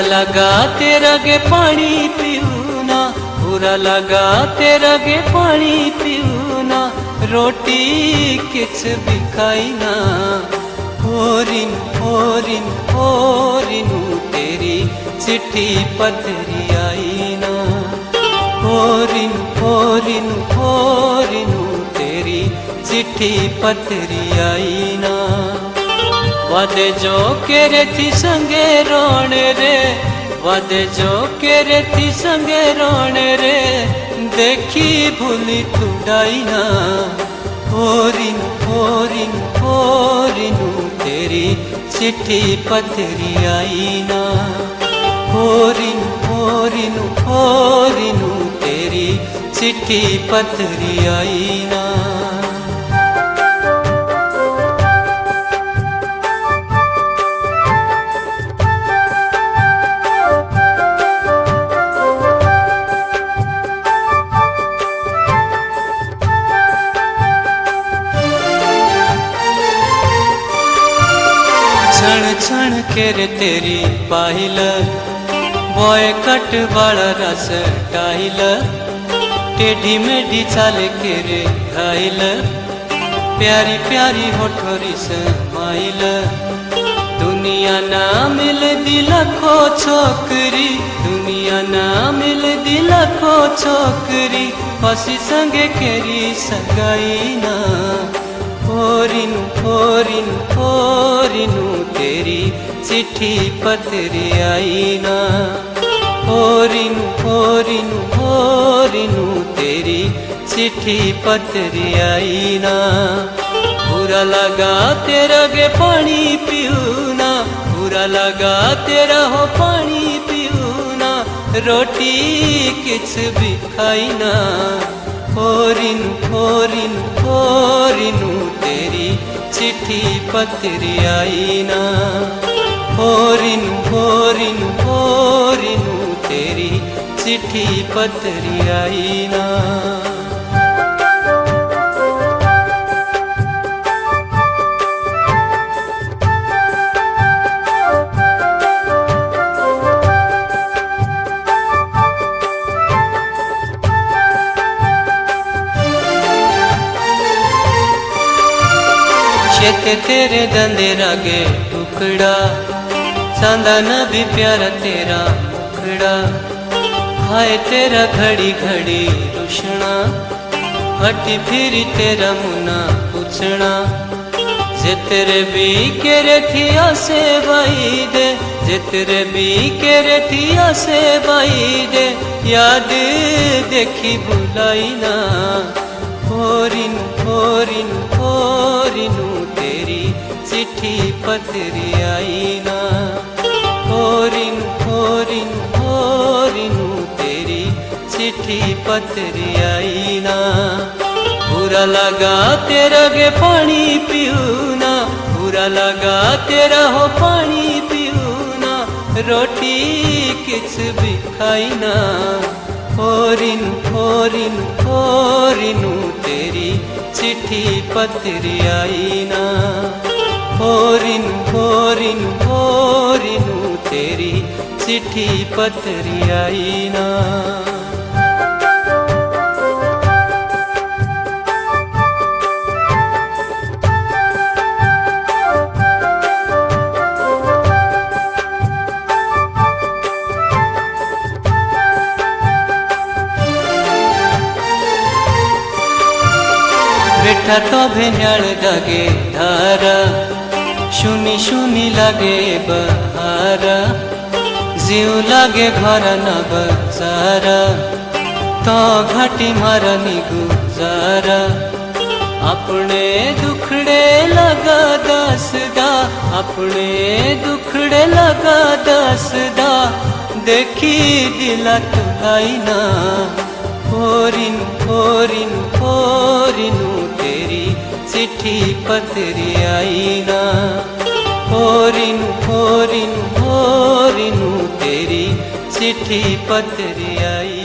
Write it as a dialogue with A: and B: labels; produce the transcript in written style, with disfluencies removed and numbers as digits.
A: लगा तेरा गे पानी पीऊना, बुरा लगा तेरा गे पानी पीऊना, रोटी किच भी खाई ना। होरिन होरिन होरिनू तेरी चिट्ठी पथरी आई ना। होरिन होरिन होरिनू तेरी चिट्ठी पथरी आई ना। वादे जो केरे थी संगे रोने रे, वादे जो केरे थी संगे रोने रे, देखी भूली तू डाई ना। होरिन होरिन होरिनू तेरी चिट्ठी पथरी आई ना। होरिन होरिन होरिनू तेरी चिट्ठी पथरी आई ना। क्षण क्षण केरे तेरी पाहिल, बॉय कट वाला रस टाइल, टेढ़ी मेढ़ी चाल केरे घायल, प्यारी प्यारी होठोरी समाइल। दुनिया ना मिल दिला खो छोकरी, दुनिया ना मिल दिला खो छोकरी, हसी संगे केरी सगाई ना। होरिन होरिन होरिनू तेरी चिट्ठी पथरी आई ना। होरिन होरिन होरिनू तेरी चिट्ठी पथरी आई ना। बुरा लगा तेरा गे पानी पीऊना, बुरा लगा तेरा हो पानी पीऊना, रोटी किच भी खाई ना। होरिन होरिन होरिनू तेरी चिट्ठी पथरी आई ना। होरिन होरिन होरिनू तेरी चिट्ठी पथरी आई ना। चेते तेरे दंदे रागे टुकड़ा, चांदना भी प्यारा तेरा मुखड़ा, हाय तेरा घड़ी घड़ी रुशना, हटी फिरी तेरा मुना पूछना। जे तेरे भी केरे थी आसे बाई दे, जे तेरे भी केरे थी आसे बाई दे, याद देखी भुलाई ना। होरिन होरिन होरिनू तेरी चिट्ठी पथरी आई ना। होरिन होरिन होरिनू तेरी चिट्ठी पथरी आई ना। बुरा लगा तेरा गे पानी पीऊना, बुरा लगा तेरा हो पानी पीऊना, रोटी किच भी खाई ना। होरिन होरिन होरिनू तेरी चिट्ठी पथरी आई ना। होरिन होरिन होरिनू तेरी चिट्ठी पथरी आई ना। बेटा तो भेन्याळ दागे धारा, शुनी शुनी लागे बहारा, जीव लागे घर न बजारा, तो घाटी मारा गुजारा। अपने दुखड़े लगा दसदा, अपने दुखड़े लगा दसदा, देखी दिला तुलाई ना। होरिन होरिन होरिनू तेरी चिट्ठी पथरी आई ना। होरिन होरिन होरिनू तेरी चिट्ठी पथरी आई।